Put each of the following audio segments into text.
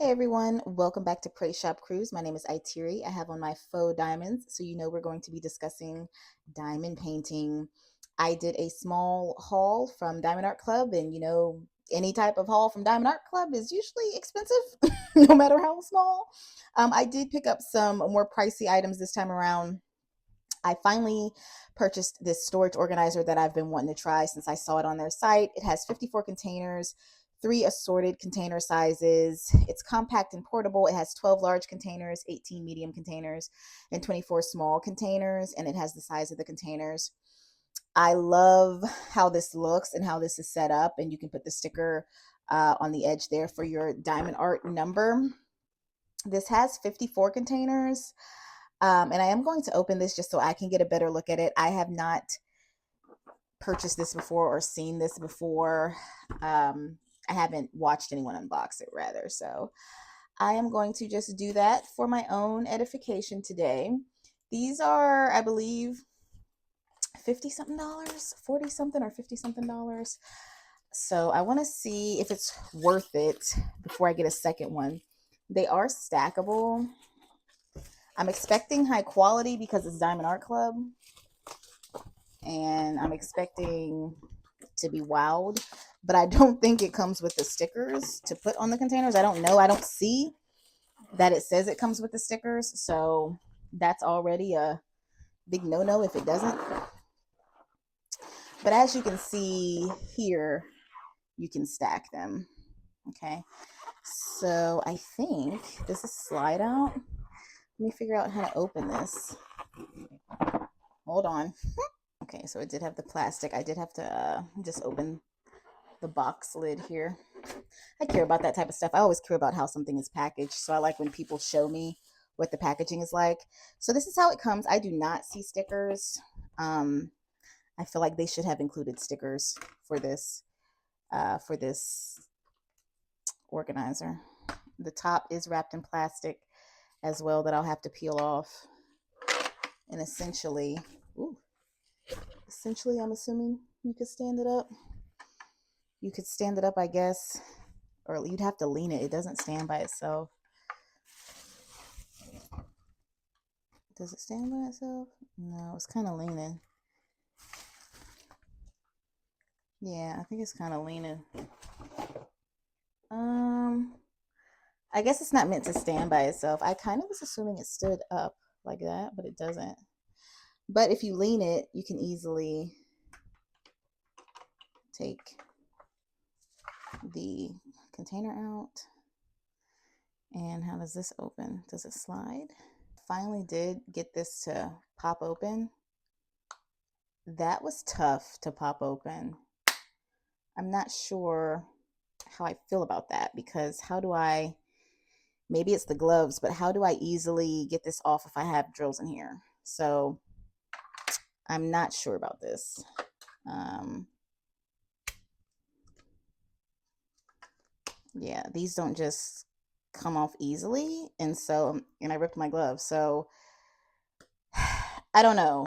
Hey everyone, welcome back to Praise Shop Cruise. My name is Itiri. I have on my faux diamonds, so you know we're going to be discussing diamond painting. I did a small haul from Diamond Art Club, and any type of haul from Diamond Art Club is usually expensive, no matter how small. I did pick up some more pricey items this time around. I finally purchased this storage organizer that I've been wanting to try since I saw it on their site. It has 54 containers, three assorted container sizes. It's compact and portable. It has 12 large containers, 18 medium containers, and 24 small containers, and it has the size of the containers. I love how this looks and how this is set up, and you can put the sticker on the edge there for your diamond art number. This has 54 containers. And I am going to open this just so I can get a better look at it. I have not purchased this before or seen this before. I haven't watched anyone unbox it, rather. So I am going to just do that for my own edification today. These are, I believe, 50 something dollars, 40 something or 50 something dollars. So I want to see if it's worth it before I get a second one. They are stackable. I'm expecting high quality because it's Diamond Art Club, and I'm expecting to be wowed, but I don't think it comes with the stickers to put on the containers. I don't know. I don't see that it says it comes with the stickers, so that's already a big no-no if it doesn't. But as you can see here, you can stack them. Okay, so I think this is slide out. Let me figure out how to open this. Hold on. Okay, so it did have the plastic. I did have to just open the box lid here. I care about that type of stuff. I always care about how something is packaged. So I like when people show me what the packaging is like. So this is how it comes. I do not see stickers. I feel like they should have included stickers for this organizer. The top is wrapped in plastic as well that I'll have to peel off. And ooh, essentially I'm assuming you could stand it up. You could stand it up, I guess, or you'd have to lean it. It doesn't stand by itself. Does it stand by itself? No, it's kind of leaning. Yeah, I think it's kind of leaning. I guess it's not meant to stand by itself. I kind of was assuming it stood up like that, but it doesn't. But if you lean it, you can easily take the container out. And how does this open? Does it slide? Finally did get this to pop open. That was tough to pop open. I'm not sure how I feel about that, because maybe it's the gloves, but how do I easily get this off if I have drills in here? So I'm not sure about this. Yeah, these don't just come off easily. And I ripped my gloves. So I don't know.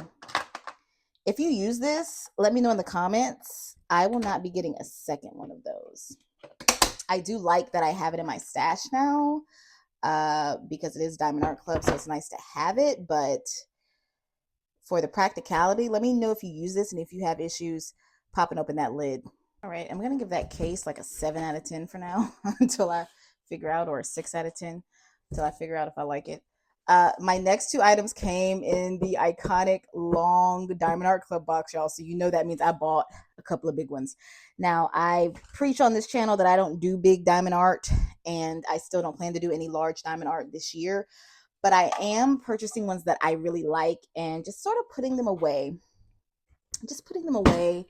If you use this, let me know in the comments. I will not be getting a second one of those. I do like that I have it in my stash now, because it is Diamond Art Club, so it's nice to have it. But for the practicality, let me know if you use this and if you have issues popping open that lid. All right, I'm going to give that case like a 7 out of 10 for now until I figure out, or a 6 out of 10 until I figure out if I like it. My next two items came in the iconic long Diamond Art Club box, y'all. So you know that means I bought a couple of big ones. Now, I preach on this channel that I don't do big diamond art, and I still don't plan to do any large diamond art this year. But I am purchasing ones that I really like and just sort of putting them away. Just putting them away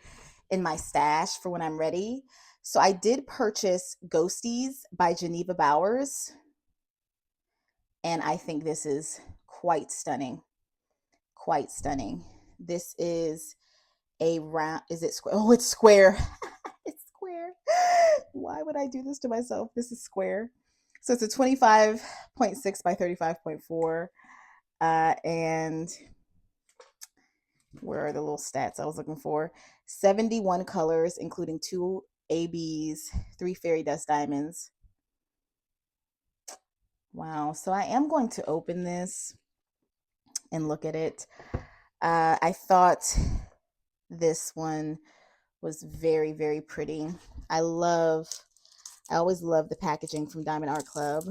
in my stash for when I'm ready. So I did purchase Ghosties by Geneva Bowers, and I think this is quite stunning. Quite stunning. This is a round, is it square? Oh, it's square. It's square. Why would I do this to myself? This is square. So it's a 25.6 by 35.4. And where are the little stats I was looking for? 71 colors, including 2 ABs, 3 fairy dust diamonds. Wow. So I am going to open this and look at it. I thought this one was very, very pretty. I love, I always love the packaging from Diamond Art Club.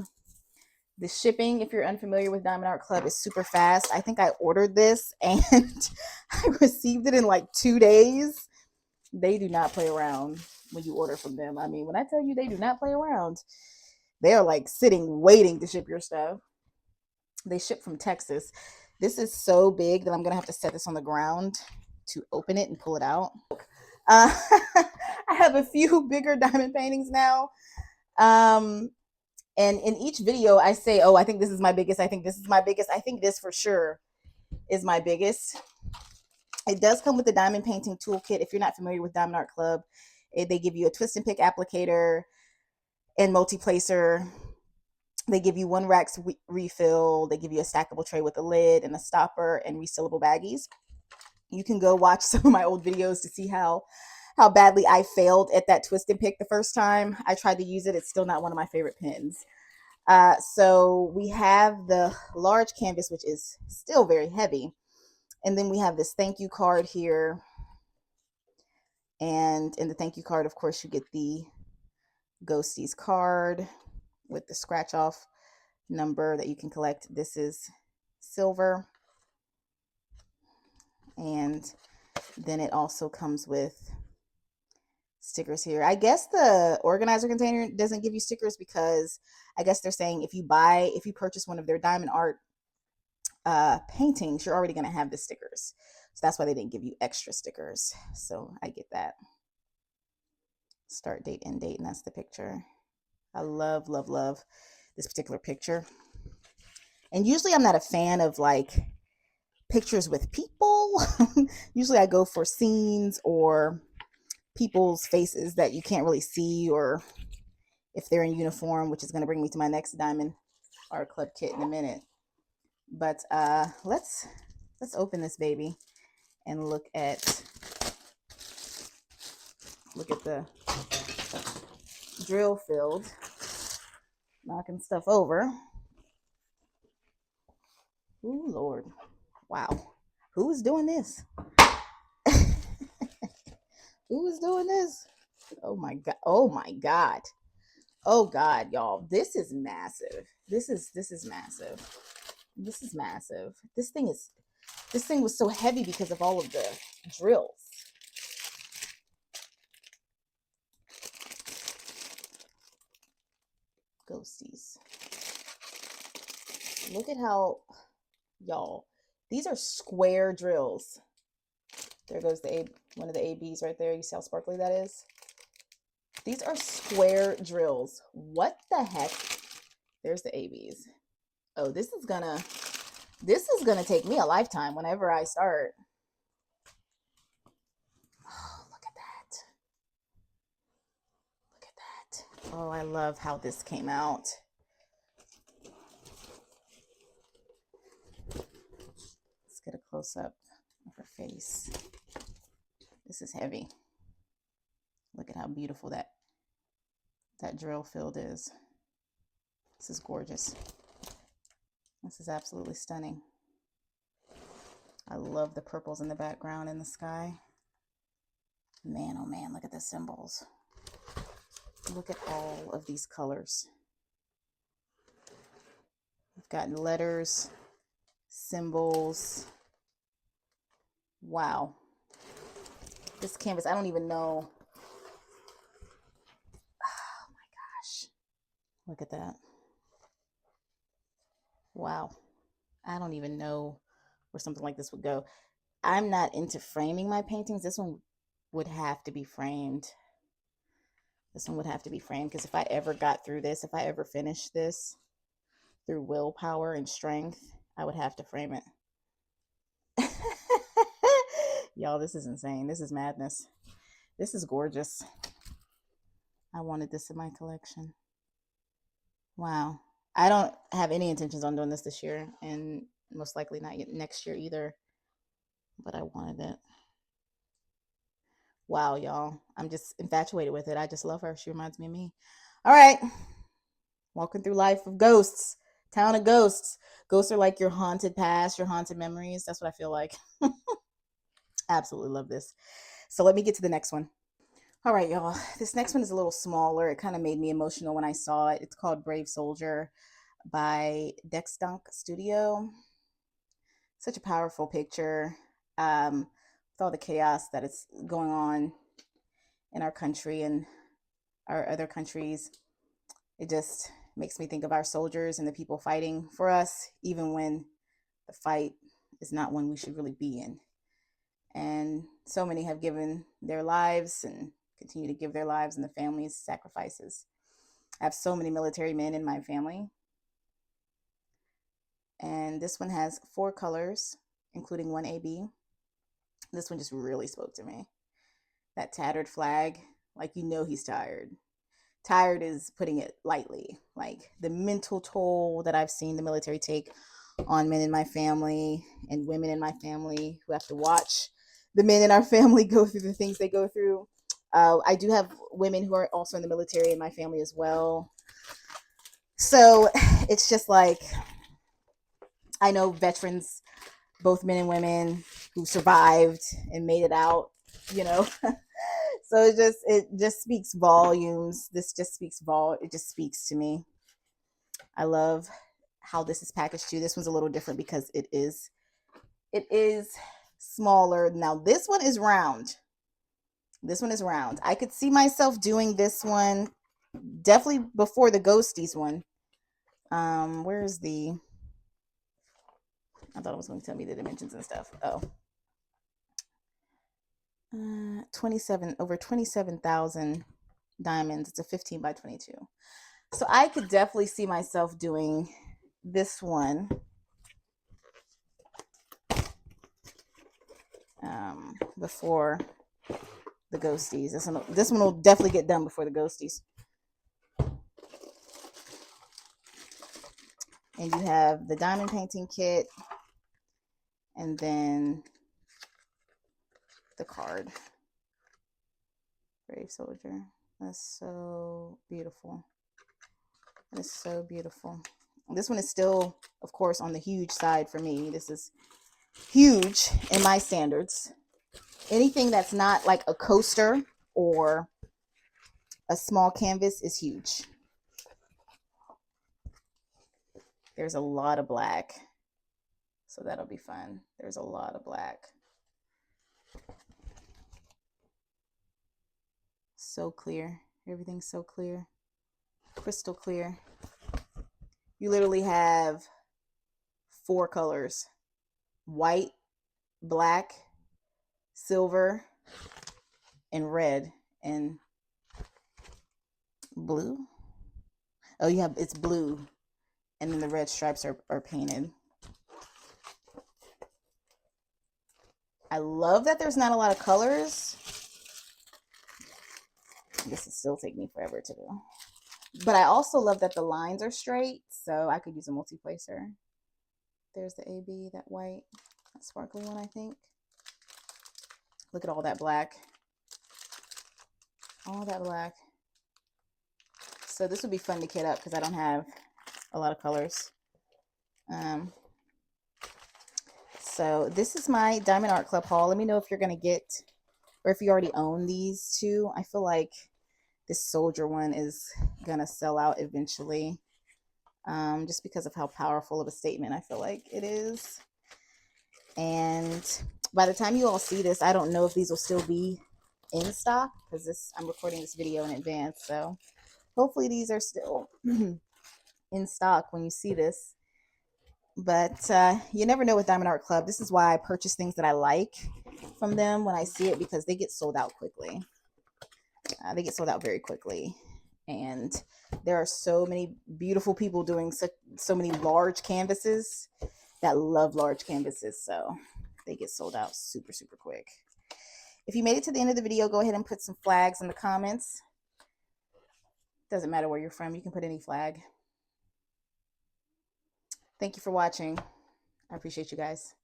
The shipping, if you're unfamiliar with Diamond Art Club, is super fast. I think I ordered this and I received it in like 2 days. They do not play around when you order from them. I mean, when I tell you they do not play around, they are like sitting waiting to ship your stuff. They ship from Texas. This is so big that I'm gonna have to set this on the ground to open it and pull it out. Uh, I have a few bigger diamond paintings now. Um, and in each video, I say, oh, I think this is my biggest. I think this is my biggest. I think this for sure is my biggest. It does come with the diamond painting toolkit. If you're not familiar with Diamond Art Club, they give you a twist and pick applicator and multi-placer. They give you one wax refill. They give you a stackable tray with a lid and a stopper and resealable baggies. You can go watch some of my old videos to see how badly I failed at that twist and pick the first time I tried to use it. It's still not one of my favorite pens. So we have the large canvas, which is still very heavy. And then we have this thank you card here. And in the thank you card, of course, you get the Ghosties card with the scratch off number that you can collect. This is silver. And then it also comes with stickers here. I guess the organizer container doesn't give you stickers because I guess they're saying if you purchase one of their diamond art paintings, you're already going to have the stickers. So that's why they didn't give you extra stickers. So I get that. Start date, end date, and that's the picture. I love, love, love this particular picture. And usually I'm not a fan of like pictures with people. Usually I go for scenes or people's faces that you can't really see, or if they're in uniform, which is going to bring me to my next Diamond Art Club kit in a minute. But let's open this baby and look at the drill filled, knocking stuff over. Ooh, Lord. Wow. Who is doing this? Who is doing this? Oh my God. Oh my God. Oh God, y'all. This is massive. This is massive. This is massive. This thing was so heavy because of all of the drills. Ghosties. Look at how, y'all, these are square drills. There goes one of the ABs right there. You see how sparkly that is? These are square drills. What the heck? There's the ABs. Oh, this is gonna take me a lifetime whenever I start. Oh, look at that. Look at that. Oh, I love how this came out. Let's get a close up of her face. This is heavy. Look at how beautiful that drill field is. This is gorgeous. This is absolutely stunning. I love the purples in the background in the sky. Man, oh man, look at the symbols. Look at all of these colors. We've got letters, symbols. Wow. This canvas, I don't even know. Oh my gosh. Look at that. Wow. I don't even know where something like this would go. I'm not into framing my paintings. This one would have to be framed. This one would have to be framed because if I ever got through this, if I ever finished this through willpower and strength, I would have to frame it. Y'all, this is insane. This is madness. This is gorgeous. I wanted this in my collection. Wow. I don't have any intentions on doing this year, and most likely not next year either. But I wanted it. Wow, y'all. I'm just infatuated with it. I just love her. She reminds me of me. All right. Walking through life of ghosts. Town of ghosts. Ghosts are like your haunted past, your haunted memories. That's what I feel like. Absolutely love this. So let me get to the next one. All right, y'all. This next one is a little smaller. It kind of made me emotional when I saw it. It's called Brave Soldier by Dexdunk Studio. Such a powerful picture. With all the chaos that is going on in our country and our other countries, it just makes me think of our soldiers and the people fighting for us, even when the fight is not one we should really be in. And so many have given their lives and continue to give their lives, and the families sacrifices. I have so many military men in my family. And this one has 4 colors, including one AB. This one just really spoke to me. That tattered flag, like he's tired. Tired is putting it lightly. Like the mental toll that I've seen the military take on men in my family and women in my family who have to watch the men in our family go through the things they go through. I do have women who are also in the military in my family as well. So it's just like, I know veterans, both men and women, who survived and made it out, you know. So it just speaks volumes. This just speaks it just speaks to me. I love how this is packaged too. This one's a little different because it is smaller. Now this one is round. This one is round. I could see myself doing this one definitely before the Ghosties one. Where's the? I thought it was going to tell me the dimensions and stuff. Oh, 27 over 27,000 diamonds. It's a 15 by 22. So I could definitely see myself doing this one. Before the Ghosties. This one will definitely get done before the Ghosties. And you have the diamond painting kit, and then the card. Brave Soldier. That's so beautiful. It is so beautiful. This one is still, of course, on the huge side for me. This is huge in my standards. Anything that's not like a coaster or a small canvas is huge. There's a lot of black, so that'll be fun. There's a lot of black. So clear. Everything's so clear. Crystal clear. You literally have 4 colors: white, black, silver, and red, and blue. Oh, it's blue, and then the red stripes are painted. I love that there's not a lot of colors. This will still take me forever to do. But I also love that the lines are straight, so I could use a multi-placer. There's the AB, that white, that sparkly one, I think. Look at all that black. All that black. So this would be fun to kit up because I don't have a lot of colors. So this is my Diamond Art Club haul. Let me know if you're going to get, or if you already own these two. I feel like this soldier one is going to sell out eventually. Just because of how powerful of a statement I feel like it is. And by the time you all see this, I don't know if these will still be in stock because I'm recording this video in advance. So hopefully these are still in stock when you see this. But you never know with Diamond Art Club. This is why I purchase things that I like from them when I see it, because they get sold out quickly. They get sold out very quickly. And there are so many beautiful people doing so many large canvases that love large canvases. So they get sold out super, super quick. If you made it to the end of the video, go ahead and put some flags in the comments. Doesn't matter where you're from. You can put any flag. Thank you for watching. I appreciate you guys.